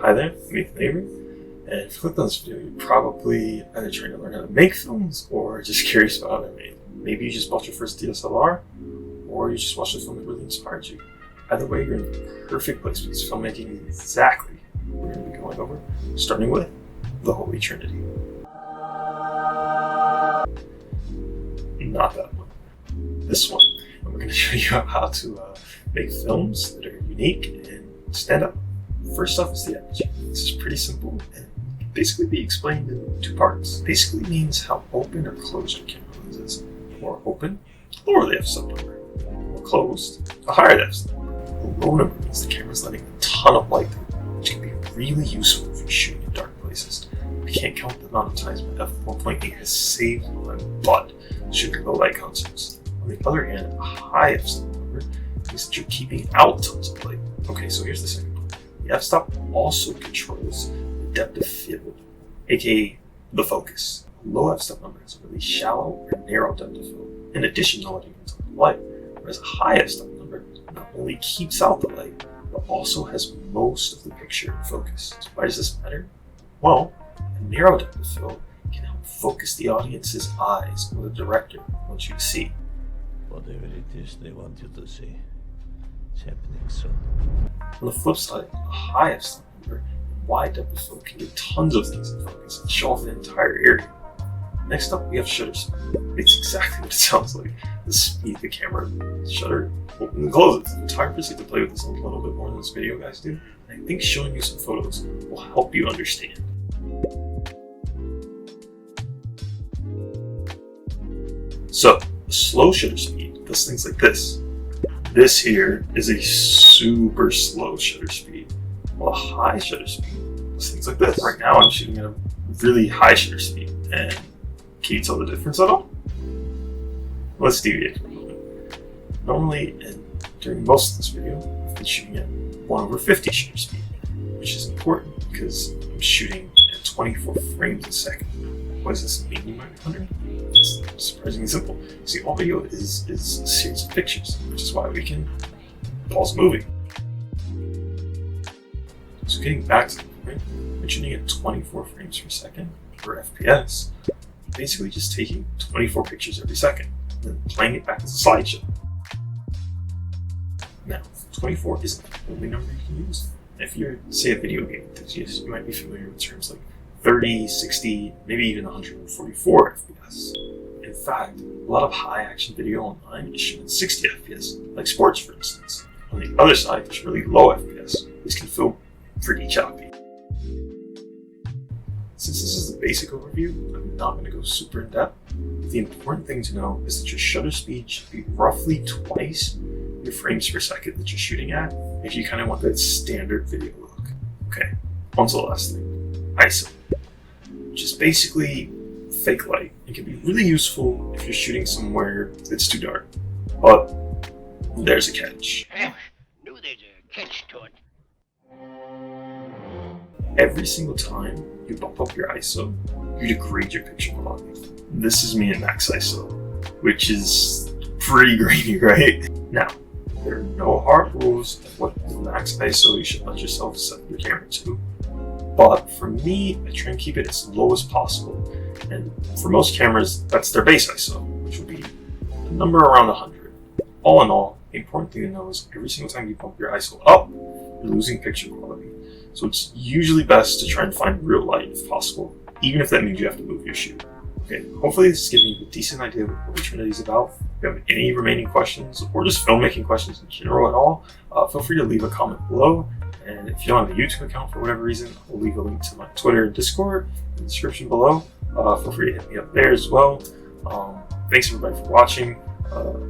Hi there, me the neighbor, and if you clicked on this video, you're probably either trying to learn how to make films or just curious about how they're made. Maybe you just bought your first DSLR, or you just watched a film that really inspired you. Either way, you're in the perfect place because filmmaking is exactly what we're going to be going over, starting with the Holy Trinity. Not that one. This one. And we're going to show you how to make films that are unique and stand out. First off is the aperture. This is pretty simple and can basically be explained in two parts. Basically means how open or closed your camera lens is. More open, lower the f-stop number. More closed, a higher the f-stop number. The low number means the camera's letting a ton of light through, which can be really useful if you're shooting in dark places. I can't count the amount of times my f1.8 has saved my butt shooting low light concerts. On the other hand, a high f-stop number means that you're keeping out tons of light. Okay, so here's the second part. The f-stop also controls the depth of field, aka the focus. A low f-stop number has a really shallow or narrow depth of field, in addition to letting in tons of light, whereas a high f-stop number not only keeps out the light, but also has most of the picture in focus. So why does this matter? Well, a narrow depth of field can help focus the audience's eyes or the director wants you to see. Whatever it is they want you to see, it's happening soon. On the flip side, a high f-stop number and wide depth of field can get tons of things in focus and show off the entire area. Next up, we have shutter speed. It's exactly what it sounds like. The speed the camera shutter opens and closes. Photographers get to play with this a little bit more than this video guys do. And I think showing you some photos will help you understand. So, a slow shutter speed does things like this. This here is a super slow shutter speed, while a high shutter speed does things like this. Right now I'm shooting at a really high shutter speed, and can you tell the difference at all? Let's deviate for a moment. Normally, and during most of this video, I've been shooting at 1/50 shutter speed, which is important because I'm shooting at 24 frames a second. What does this mean, you might be wondering? It's surprisingly simple. See, audio is a series of pictures, which is why we can pause the movie. So getting back to the point, I'm shooting at 24 frames per second, or FPS, basically just taking 24 pictures every second, and then playing it back as a slideshow. Now, 24 isn't the only number you can use. If you're, say, a video game enthusiast, you might be familiar with terms like 30, 60, maybe even 144 FPS. In fact, a lot of high action video online is shooting at 60 FPS, like sports for instance. On the other side, there's really low FPS. This can feel pretty choppy. Since this is the basic overview, I'm not going to go super in depth. The important thing to know is that your shutter speed should be roughly twice your frames per second that you're shooting at if you kind of want that standard video look. Okay, on to the last thing, ISO, which is basically fake light. It can be really useful if you're shooting somewhere that's too dark, but there's a catch. Knew there's a catch to it. Every single time you bump up your ISO, you degrade your picture quality. This is me at max ISO, which is pretty grainy, right? Now, there are no hard rules of what max ISO you should let yourself set your camera to, but for me, I try and keep it as low as possible. And for most cameras, that's their base ISO, which would be a number around 100. All in all, the important thing to know is every single time you bump your ISO up, you're losing picture quality. So it's usually best to try and find real light if possible, even if that means you have to move your shoot. Okay, hopefully this is giving you a decent idea of what Holy Trinity is about. If you have any remaining questions, or just filmmaking questions in general at all, feel free to leave a comment below. And if you don't have a YouTube account for whatever reason, I'll leave a link to my Twitter and Discord in the description below. Feel free to hit me up there as well. Thanks everybody for watching.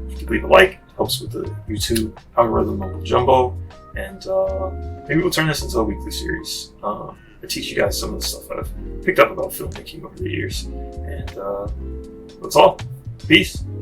If you could leave a like, it helps with the YouTube algorithm mumbo jumbo. And maybe we'll turn this into a weekly series. I teach you guys some of the stuff I've picked up about filmmaking over the years. And that's all. Peace.